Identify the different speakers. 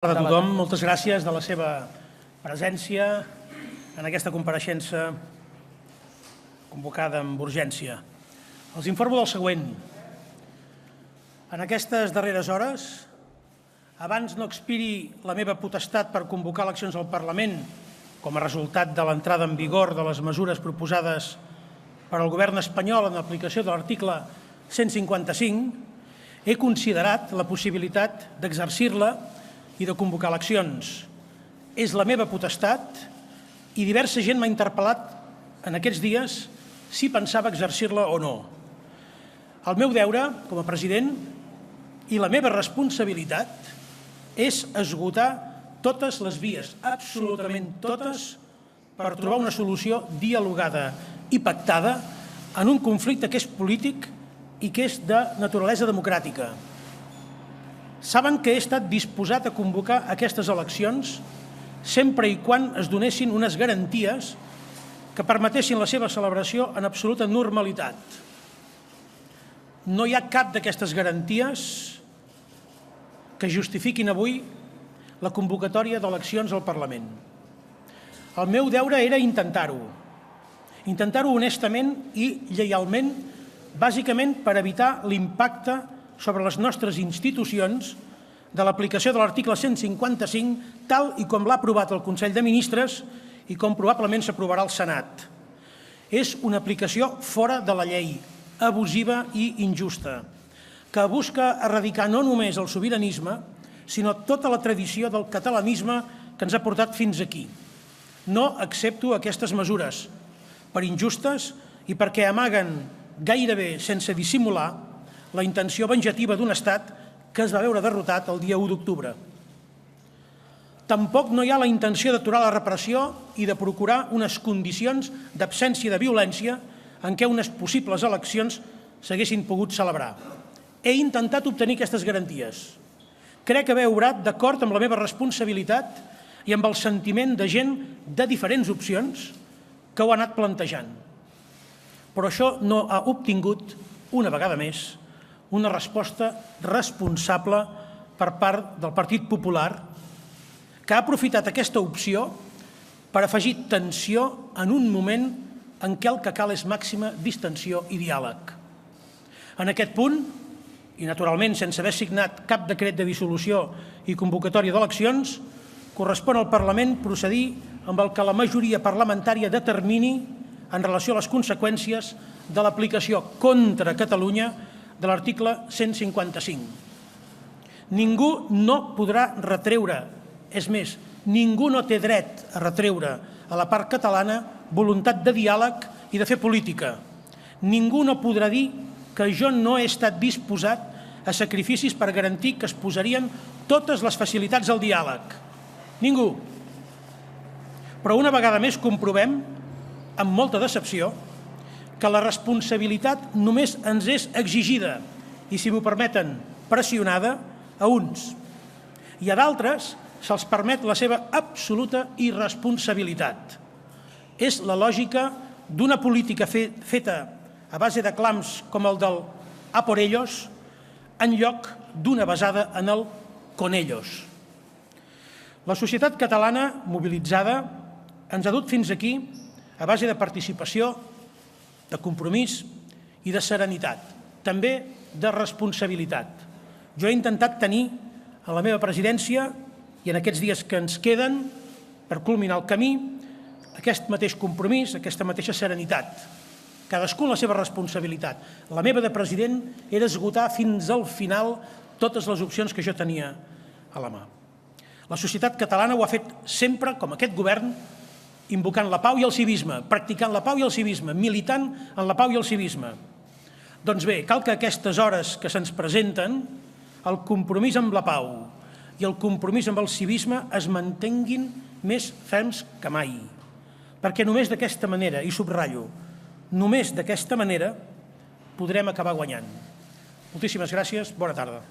Speaker 1: A tothom, moltes gràcies de la seva presència en aquesta compareixença convocada amb urgència. Els informo del següent. En aquestes darreres hores, abans no expiri la meva potestat per convocar eleccions al Parlament com a resultat de l'entrada en vigor de les mesures proposades per al govern espanyol en aplicació de l'article 155, he considerat la possibilitat d'exercir-la i de convocar eleccions. És la meva potestat i diversa gent m'ha interpel·lat en aquests dies si pensava exercir-la o no. El meu deure com a president i la meva responsabilitat és esgotar totes les vies, absolutament totes, per trobar una solució dialogada i pactada en un conflicte que és polític i que és de naturalesa democràtica. Saben que he estat disposat a convocar aquestes eleccions sempre i quan es donessin unes garanties que permetessin la seva celebració en absoluta normalitat. No hi ha cap d'aquestes garanties que justifiquin avui la convocatòria d'eleccions al Parlament. El meu deure era intentar-ho honestament i lleialment, bàsicament per evitar l'impacte sobre les nostres institucions de l'aplicació de l'article 155, tal i com l'ha aprovat el Consell de Ministres i com probablement s'aprovarà al Senat. És una aplicació fora de la llei, abusiva i injusta, que busca erradicar no només el sobiranisme, sinó tota la tradició del catalanisme que ens ha portat fins aquí. No accepto aquestes mesures, per injustes i perquè amaguen gairebé sense dissimular la intenció venjativa d'un estat que es va veure derrotat el dia 1 d'octubre. Tampoc no hi ha la intenció d'aturar la repressió i de procurar unes condicions d'absència de violència en què unes possibles eleccions s'haguessin pogut celebrar. He intentat obtenir aquestes garanties. Crec haver obrat d'acord amb la meva responsabilitat i amb el sentiment de gent de diferents opcions que ho ha anat plantejant. Però això no ha obtingut, una vegada més, una resposta responsable per part del Partit Popular, que ha aprofitat aquesta opció per afegir tensió en un moment en què el que cal és màxima distensió i diàleg. En aquest punt, i naturalment sense haver signat cap decret de dissolució i convocatòria d'eleccions, correspon al Parlament procedir amb el que la majoria parlamentària determini en relació a les conseqüències de l'aplicació contra Catalunya de l'article 155. Ningú no podrà retreure, és més, ningú no té dret a retreure a la part catalana voluntat de diàleg i de fer política. Ningú no podrà dir que jo no he estat disposat a sacrificis per garantir que es posarien totes les facilitats al diàleg. Ningú. Però una vegada més comprovem, amb molta decepció, que la responsabilitat només ens és exigida i, si m'ho permeten, pressionada a uns. I a d'altres se'ls permet la seva absoluta irresponsabilitat. És la lògica d'una política feta a base de clams com el del a por ellos en lloc d'una basada en el con ellos. La societat catalana mobilitzada ens ha dut fins aquí a base de participació, de compromís i de serenitat, també de responsabilitat. Jo he intentat tenir a la meva presidència i en aquests dies que ens queden per culminar el camí aquest mateix compromís, aquesta mateixa serenitat. Cadascú la seva responsabilitat. La meva de president era esgotar fins al final totes les opcions que jo tenia a la mà. La societat catalana ho ha fet sempre, com aquest govern, invocant la pau i el civisme, practicant la pau i el civisme, militant en la pau i el civisme. Doncs bé, cal que aquestes hores que se'ns presenten, el compromís amb la pau i el compromís amb el civisme es mantinguin més ferms que mai. Perquè només d'aquesta manera, i subratllo, només d'aquesta manera podrem acabar guanyant. Moltíssimes gràcies, bona tarda.